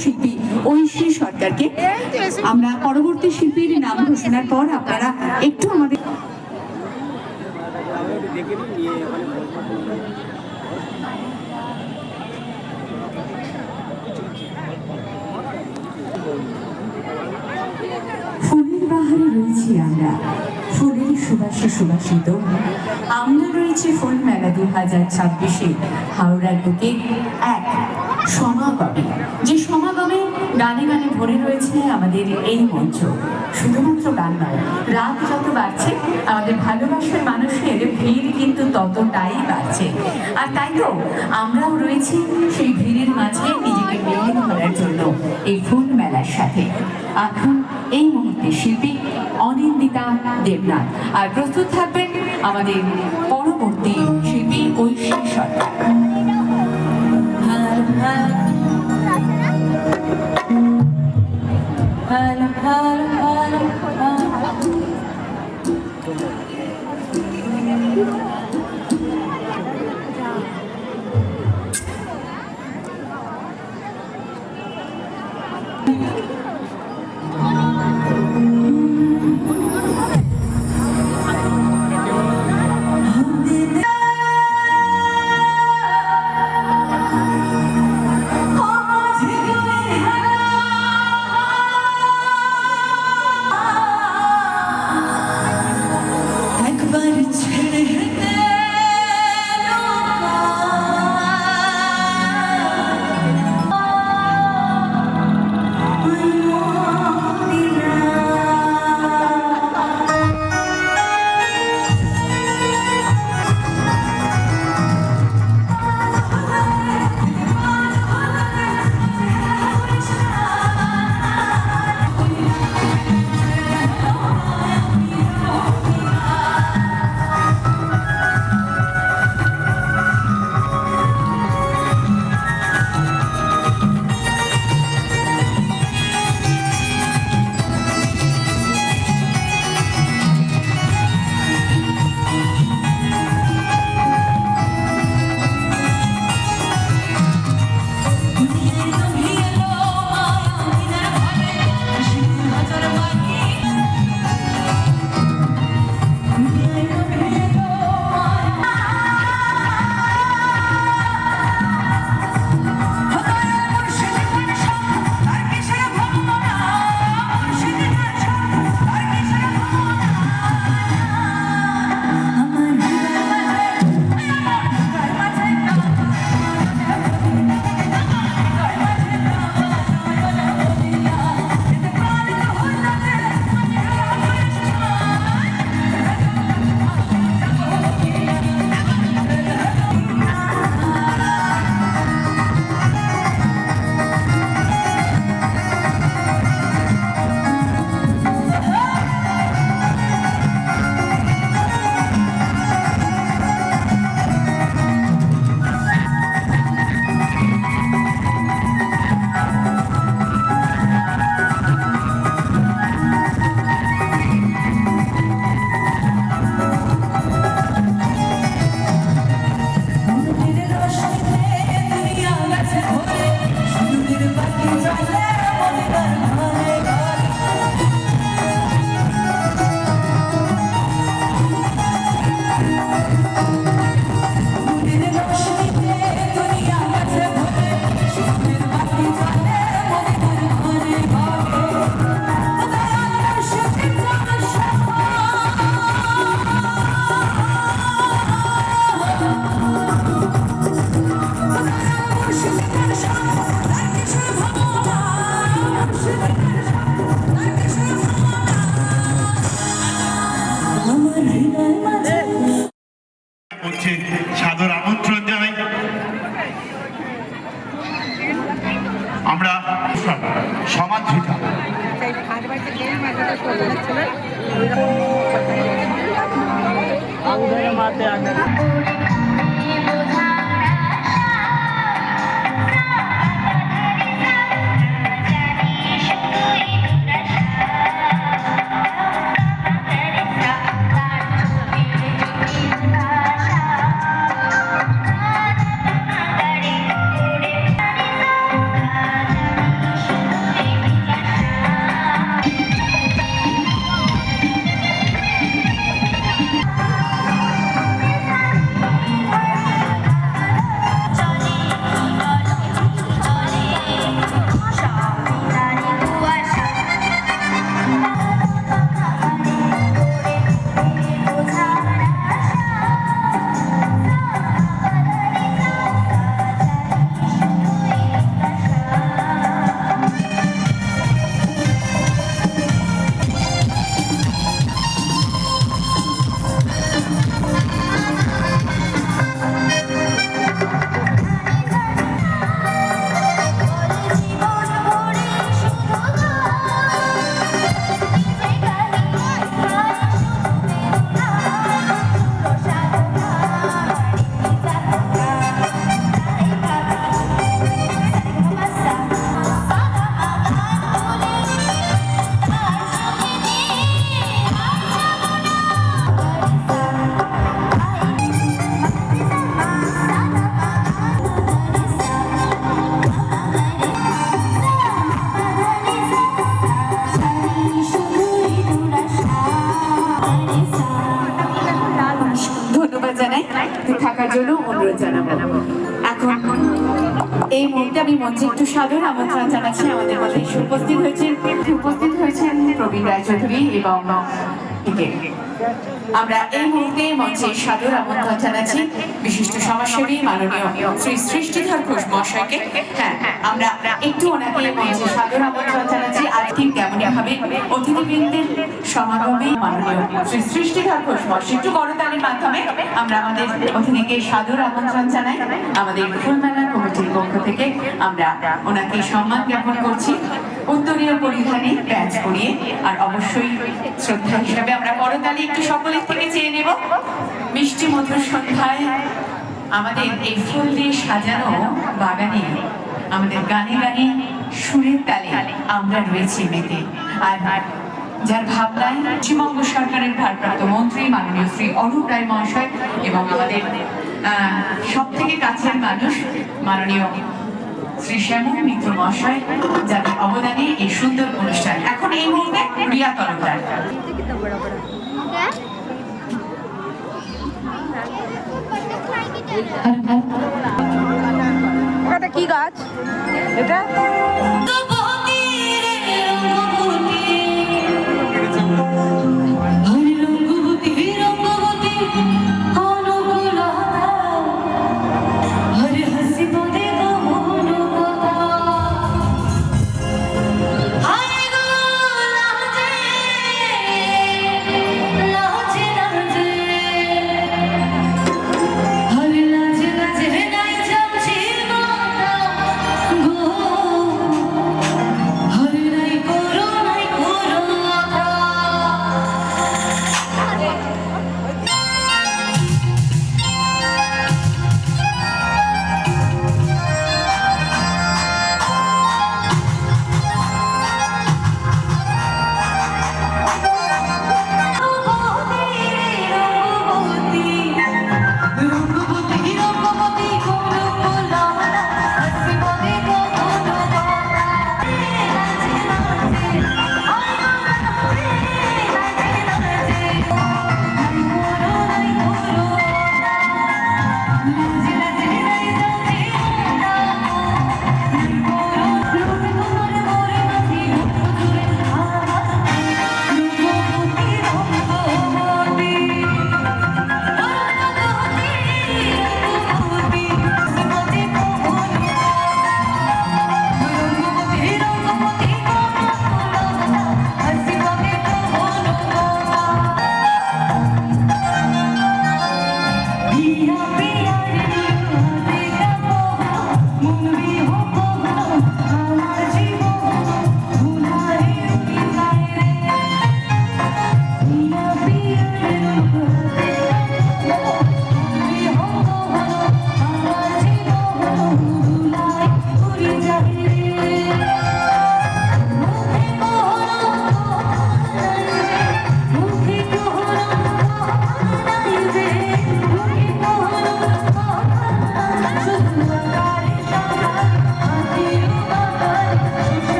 শিল্পী ঐশী সরকারকে। আমরা পরবর্তী শিল্পীর নাম ঘোষণার পর আপনারা একটু আমাদের ফুলের বাহারে রয়েছি আমরা, ফুলের সুবাসে সুবাসিত আমরা রয়েছি ফুল মেলা 2026 হাওড়ার বুকে এক সমাগমে, যে সমাগমে গানে গানে ভরে রয়েছে আমাদের এই মঞ্চ। শুধুমাত্র গান নয়, রাত যত বাড়ছে আমাদের ভালোবাসার মানুষের ভিড় কিন্তু ততটাই বাড়ছে। আর তাই তো আমরাও রয়েছি সেই ভিড়ের মাঝে নিজেকে মেলে ধরার জন্য এই ফুল মেলার সাথে। এখন এই মুহূর্তে শিল্পী অনিন্দিতা দেবনাথ, আর প্রস্তুত থাকবেন আমাদের পরবর্তী শিল্পী ঐশী সরকার। সাদর আমন্ত্রণ জানাই। আমরা সমাদৃতা জন্য অনুরোধ জানাবো। এখন এই মুহূর্তে আমি মঞ্চে একটু সাদর আমন্ত্রণ জানাচ্ছি। আমাদের মধ্যে এসে উপস্থিত হয়েছেন প্রবীণ রায়চৌধুরী এবং আমরা এই মুহূর্তে মঞ্চে সাদর আমন্ত্রণ জানাচ্ছি বিশিষ্ট সমাজসেবী মাননীয় শ্রী সৃষ্টিধর ঘোষ মহাশয়কে। হ্যাঁ, আমরা একটু ওনাকে মঞ্চে সাদর আমন্ত্রণ জানাচ্ছি। আর ঠিক তেমনই ভাবে অতিথিবৃন্দের সমাগমে মাননীয় শ্রী সৃষ্টিধর ঘোষ মহাশয় একটু করতালির মাধ্যমে আমরা আমাদের অতিথিকে সাদর আমন্ত্রণ জানাই। আমাদের ফুলমেলা কমিটির পক্ষ থেকে আমরা ওনাকে সম্মান জ্ঞাপন করছি উত্তরীয় পরিধানে ব্যাচ পরিয়ে। আর অবশ্যই শ্রদ্ধা হিসাবে আমরা করতালি একটু সকলের থেকে চেয়ে নেব। মিষ্টি মধুর সন্ধ্যায় আমাদের এই ফুল দিয়ে সাজানো বাগানে আমাদের গানে গানে সুরের তালে আমরা রয়েছি মেতে। আর যার ভাবনায় পশ্চিমবঙ্গ সরকারের ভারপ্রাপ্ত মন্ত্রী মাননীয় শ্রী অরূপ রায় মহাশয় এবং আমাদের সব থেকে কাছের মানুষ মাননীয় শ্রী শ্যামল মিত্র মহাশয়, যাদের অবদানে এই সুন্দর অনুষ্ঠান। এখন এই মুহূর্তে রিয়া তরফদার। এটা কি গাছ এটা?